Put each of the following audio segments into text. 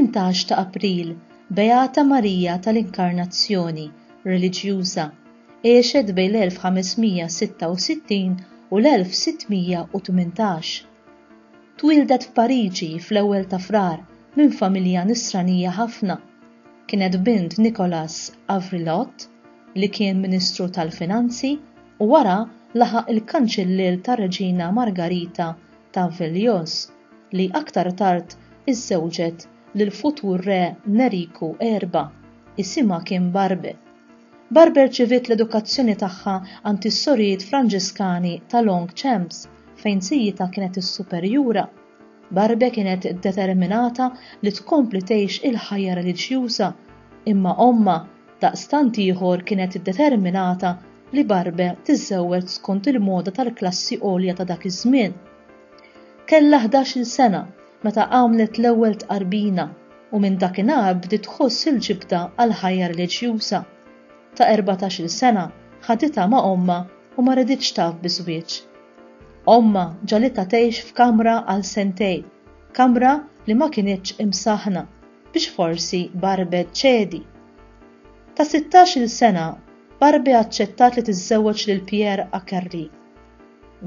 18 ta' April Beata Marija tal-Inkarnazzjoni, reliġjuża, għexet bejn l-1566 u l-1618. Twildet f'Pariġi fl-ewwel ta' Frar minn familja nisranija ħafna. Kienet bint Nicolas Avrilot li kien Ministru tal-Finanzi u wara laħaq il-Kanċillier tar-Reġina Margarita ta' Velios li aktar tard iżżewġet lill-futur re Neriku Erba, isimha kien Barbe. Barbe rċeviet l-edukazzjoni tagħha għand is-sorijiet Franġiskani ta' Longchamps fejn sijita kienet is-superjura. Barbe kienet determinata li tkompli tgħix il-ħajja reliġjuża, imma omma daqstant ieħor kienet determinata li Barbe tiżżewweġ skont il-moda tal-klassi għolja ta' dak iż-żmien. Kellha 11-il sena meta għamlet l-ewwel tqarbina u minn dakinhar bdiet tħoss il-ġibda għal ħajja reliġjuża. Ta' 14-il sena ħaditha ma' omma u ma riditx taf biżwieġ. Omma ġalitha tgħix f'kamra għal sentejn, kamra li ma kienitx imsaħħna biex forsi Barbe ċedi. Ta' 16-il sena Barbe aċċettat li tiżżewweġ lil Pierre Akerri,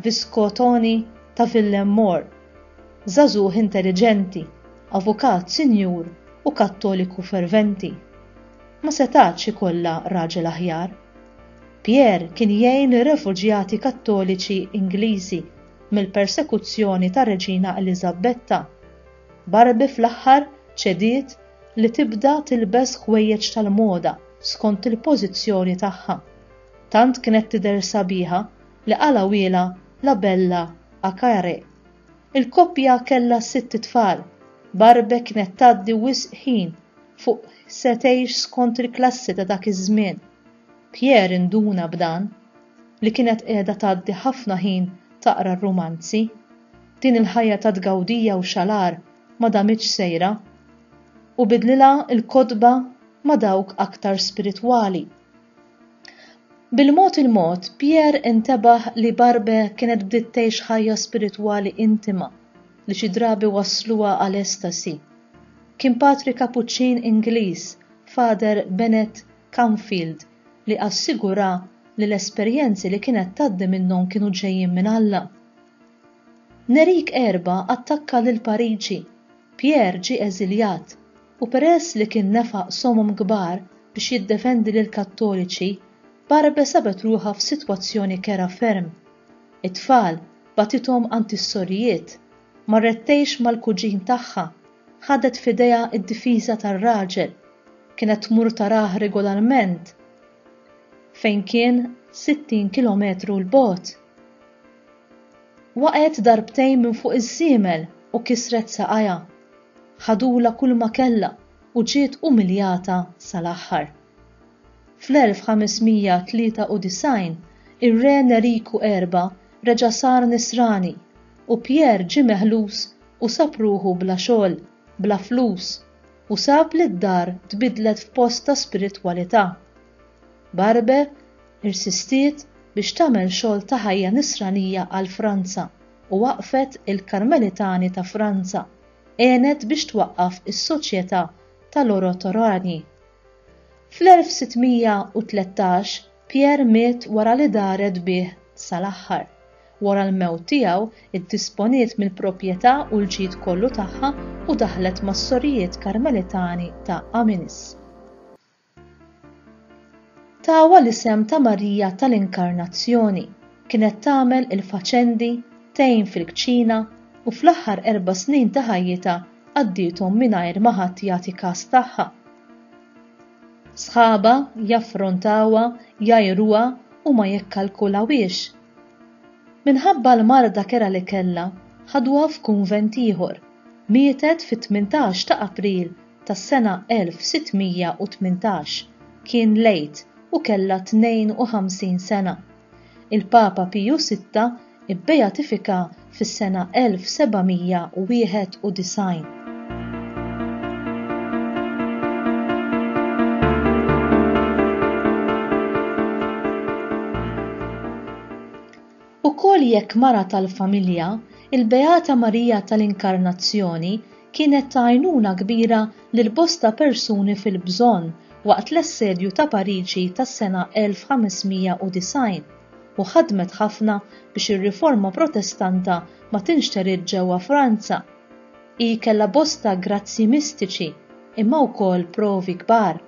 Viskotoni ta' Villemor, żagħżugħ intelligenti, avukat sinjur u kattoliku ferventi. Ma setax ikollha raġel aħjar. Pierre kien jgħin ir-refuġjati Kattoliċi Ingliżi mill-persekuzzjoni tar-Reġina Eliżabetta. Barbe fl-aħħar ċediet li tibda tilbes ħwejjeġ tal-moda skont il-pożizzjoni tagħha. Tant kienet tidher sabiħa li qala wiela la Bella Akare. Il-koppja kellha 6 tfal. Barbe kienet tgħaddi wisq ħin fuq se tgħix skont il-klassi ta' dak iż-żmien. Pierre induna b'dan li kienet qiegħda tgħaddi ħafna ħin taqra r-romanzi. Din il-ħajja ta' tgawdija u xalar ma damitx sejra u bidlilha l-kotba ma dawk aktar spiritwali. Bil-mod il-mod Pierre intebaħ li Barbe kienet bdiet tgħix ħajja spiritwali intima li xi drabi wassluha għal estasi. Kien Patri Kapuċċin Ingliż, Father Bennett Canfield, li assigura li l-esperjenzi li kienet tgħaddi minnhom kienu ġejjin minn Alla. Nerik Erba attakka lil Pariġi. Pierre ġie eżiljat u peress li kien nefaq somom kbar biex jiddefendi lil Kattoliċi, Barbe sabet ruħha f'sitwazzjoni kera ferm. It-tfal batithom għand is-sorijiet, ma rrettejx mal-kuġin tagħha, ħadet f'idejha d-difiża tar-raġel, kienet tmur tarah regolarment fejn kien 60 kilometru l-bogħod. Waqgħet darbtejn minn fuq iż-żiemel u kisret saqajha. Ħadula kull ma kellha u ġiet umiljata sal-aħħar. Fl-1593 ir-re Neriku Erba reġa' sar nisrani u Pierre ġie meħlus u sab ruħu bla xogħol, bla flus u sab li d-dar tbidlet f'post ta' spiritwalità. Barbe irsistiet biex tagħmel xogħol ta' ħajja nisranija għal Franza u waqfet il-Karmelitani ta' Franza, għenet biex twaqqaf is-soċjetà tal-Orotorani. Fl-1613 Pierre miet wara li daret bih sal-aħħar. Wara l-mewt tiegħu iddisponiet mill-proprjetà u l-ġid kollu tagħha u daħlet mas-sorijiet Karmelitani ta' Amiens. Tawa l-isem ta' Marija tal-Inkarnazzjoni, kienet tagħmel il-faċendi, tgħin fil-kċina u fl-aħħar 4 snin ta' ħajjitha għaddietom mingħajr ma ħadd jagħti każ tagħha. Sħaba jaffrontawha, jgħajruha u ma jikkalkulawiex. Minħabba l-marda kera li kellha ħadwa f'kunvent ieħor. Mietet fit-18 ta' April tas-sena 1618. Kien lejt u kellha 52 sena. Il-Papa Piju VI ibbejatifika fis-sena 1791. Ukoll jekk mara tal-familja, il-Beata Marija tal-Inkarnazzjoni kienet ta' għajnuna kbira lil bosta persuni fil-bżonn waqt l-assedju ta' Pariġi tas-sena 1590 u ħadmet ħafna biex ir-riforma protestanta ma tinxterid ġewwa Franza. Hi kellha bosta grazzi mistiċi imma wkoll provi kbar,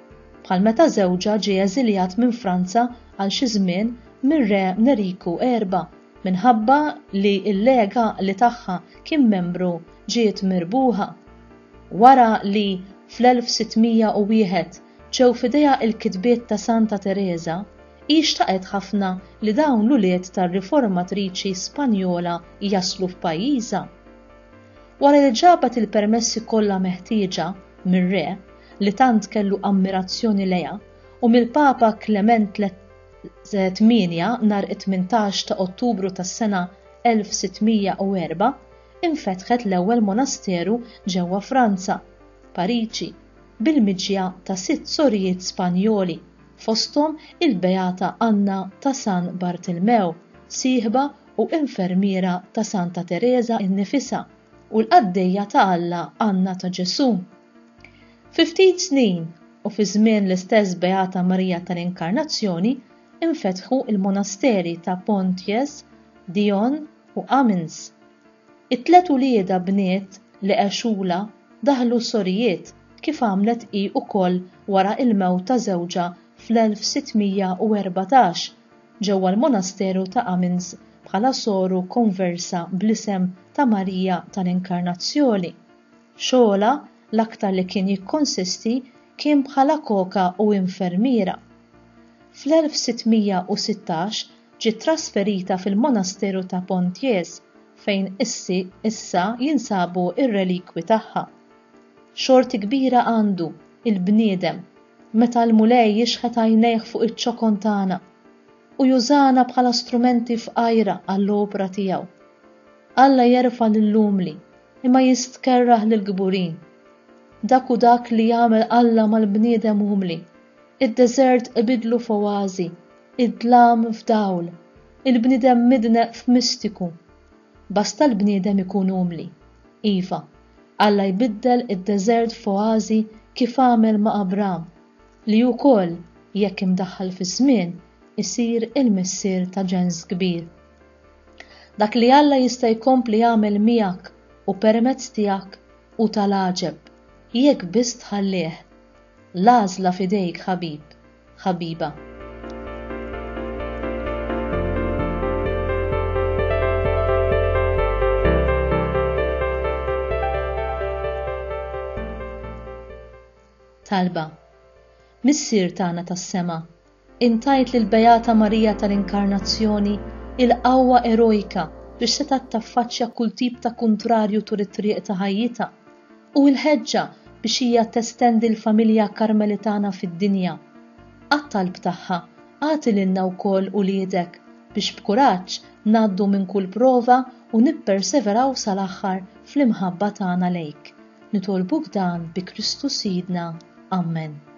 bħal meta żewġha ġie eżiljat minn Franza għal xi żmien mir-re Neriku erba' minħabba li l-lega li tagħha kien membru ġiet mirbuħa. Wara li fl-1601 ġew f'idejha l-kitbiet ta' Santa Teresa, hi xtaqet ħafna li dawn l-ulied tar-riformatriċi Spanjola jaslu f'pajjiżha. Wara li ġabet il-permessi kollha meħtieġa mir-re li tant kellu ammirazzjoni lejha u mill-Papa Klement VIII nhar 18 ta' Ottubru tas-sena 1604 infetħet l-ewwel monasteru ġewwa Franza, Pariġi, bil-miġja ta' 6 sorijiet Spanjoli, fosthom il-Beata Anna ta' San Bartilmew, sieħba u infermiera ta' Santa Teresa innifisha u l-qaddejja ta' Alla Anna ta' Ġesu. Fi ftit snin u fi żmien l-istess Beata Marija tal-Inkarnazzjoni infetħu il-monasteri ta' Pontiers, Dijon u Amiens. It-tlet ulieda bniet li għexula daħlu sorijiet kif għamlet hi wkoll wara il-mewt ta' żewġha fl-1614 ġewwa l-monasteru ta' Amiens bħala soru konversa bl-isem ta' Marija tal-Inkarnazzjoni. Xogħla l-aktar li kien jikkonsisti kien bħala koka u infermiera. Fl-1616 ġiet trasferita fil-monasteru ta' Pontiers fejn issa jinsabu ir-relikwi tagħha. Xorti kbira għandu il-bniedem meta l-mulej jixħet għajnejh fuq iċ-ċokontana u jużana bħala strumenti f'qajra għall-opra tiegħu. Alla jerfa' lill-lumli imma jistkerraħ lill-gburin. Dak u dak li jagħmel Alla mal-bniedem umli. Id-deżert ibidlu f'oażi, id-dlam f'dawl, il-bniedem midneq f'mistiku. Basta l-bniedem ikun umli. Iva, Alla jbiddel id-deżert f'oażi kif għamel ma' Abram, li wkoll jekk imdaħħal fiż-żmien isir il-missier ta' ġens kbir. Dak li Alla jista' jkompli jagħmel miegħek u permezz tiegħek u tal-għaġeb jekk biss tħallih. L-għażla f'idejk ħabib, ħabiba. Talba. Missier tagħna tas-sema, intajt lil Beata Marija tal-Inkarnazzjoni il-qawwa erojka biex seta' taffaċċja kull tip ta' kuntrarju tul it-triq ta' ħajjitha u l-ħeġġa biex hija testendi l-familja karmelitana fid-dinja. Għat-talb tagħha għati lilna wkoll uliedek biex b'kuraġġ ngħaddu minn kull prova u nipperseveraw sal-aħħar fl-imħabba tagħna lejk. Nitolbuk dan bi Kristu Sidna. Amen.